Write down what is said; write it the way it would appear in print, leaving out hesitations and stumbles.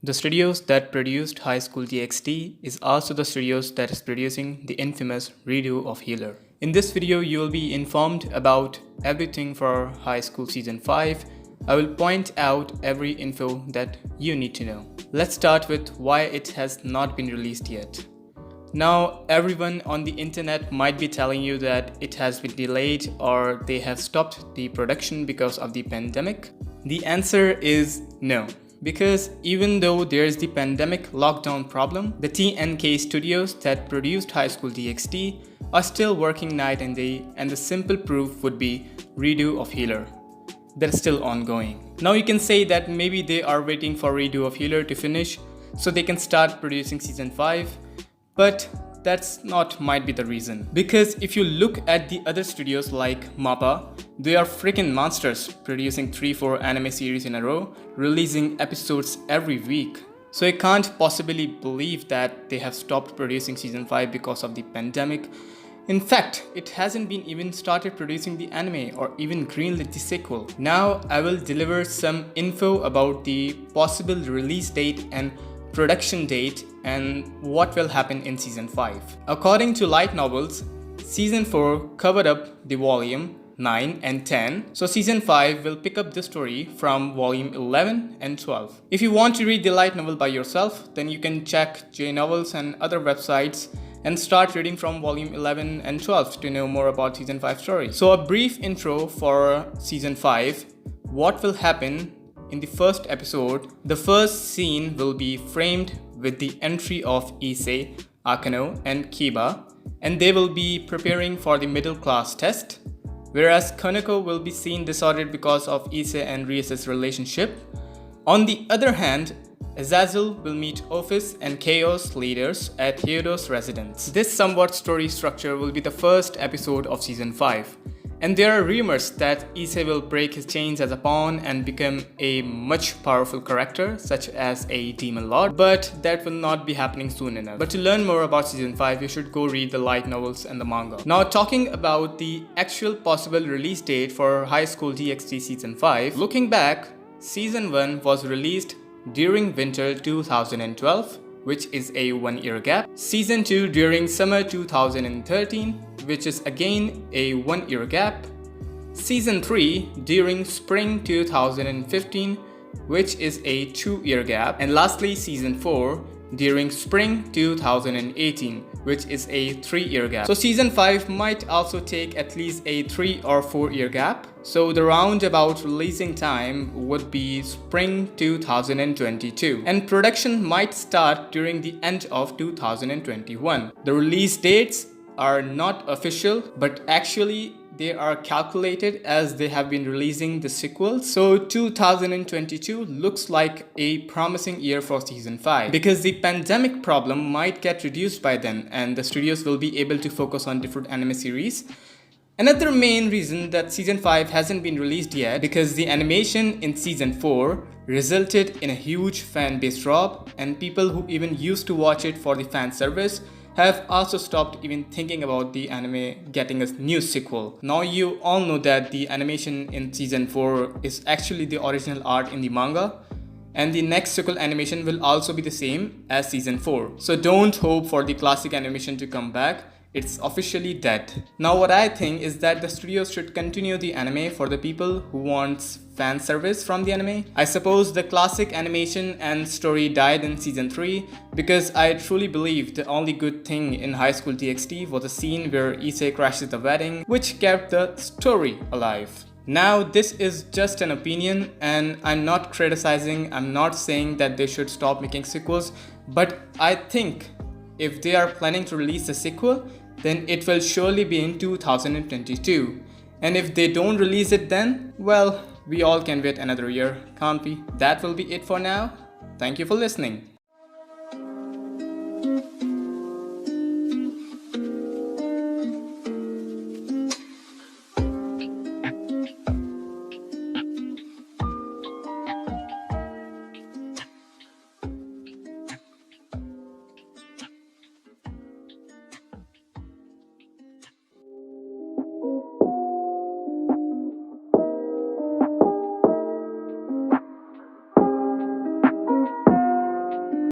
The studios that produced High School DxD is also the studios that is producing the infamous redo of Healer. In this video, you will be informed about everything for High School Season 5. I will point out every info that you need to know. Let's start with why it has not been released yet. Now, everyone on the internet might be telling you that it has been delayed or they have stopped the production because of the pandemic. The answer is no. Because even though there's the pandemic lockdown problem, the TNK studios that produced High School DxD are still working night and day, and the simple proof would be redo of Healer. That's still ongoing. Now you can say that maybe they are waiting for redo of Healer to finish so they can start producing season 5. But that's not might be the reason. Because if you look at the other studios like MAPPA, they are freaking monsters, producing 3-4 anime series in a row, releasing episodes every week. So I can't possibly believe that they have stopped producing season 5 because of the pandemic. In fact, it hasn't been even started producing the anime or even greenlit the sequel. Now I will deliver some info about the possible release date and production date and what will happen in season 5. According to Light Novels, season 4 covered up the volume 9 and 10, so season 5 will pick up the story from volume 11 and 12. If you want to read the light novel by yourself, then you can check J Novels and other websites and start reading from volume 11 and 12 to know more about season 5 story. So a brief intro for season 5. What will happen in the first episode? The first scene will be framed with the entry of Issei, Akano and Kiba, and they will be preparing for the middle class test, whereas Kaneko will be seen disordered because of Issei and Rias's relationship. On the other hand, Azazel will meet Office and Chaos leaders at Hyodo's residence. This somewhat story structure will be the first episode of season 5. And there are rumors that Issei will break his chains as a pawn and become a much powerful character, such as a demon lord, but that will not be happening soon enough. But to learn more about season 5, you should go read the light novels and the manga. Now talking about the actual possible release date for High School DxD season 5, looking back, season 1 was released during winter 2012, which is a 1-year gap. Season 2 during summer 2013, which is again a 1-year gap. Season 3 during spring 2015, which is a 2-year gap. And lastly, season 4 during spring 2018, which is a 3-year gap. So season 5 might also take at least a 3 or 4-year gap. So the roundabout releasing time would be spring 2022. And production might start during the end of 2021. The release dates are not official, but actually they are calculated as they have been releasing the sequels. So 2022 looks like a promising year for season 5 because the pandemic problem might get reduced by then and the studios will be able to focus on different anime series. Another main reason that season 5 hasn't been released yet because the animation in season 4 resulted in a huge fan base drop, and people who even used to watch it for the fan service have also stopped even thinking about the anime getting a new sequel. Now you all know that the animation in season 4 is actually the original art in the manga, and the next sequel animation will also be the same as season 4. So don't hope for the classic animation to come back. It's officially dead. Now what I think is that the studios should continue the anime for the people who wants fan service from the anime. I suppose the classic animation and story died in season 3 because I truly believe the only good thing in High School DxD was the scene where Issei crashes the wedding, which kept the story alive. Now this is just an opinion and I'm not criticizing, I'm not saying that they should stop making sequels, but I think if they are planning to release a sequel, then it will surely be in 2022. And if they don't release it then, well, we all can wait another year, can't we? That will be it for now. Thank you for listening.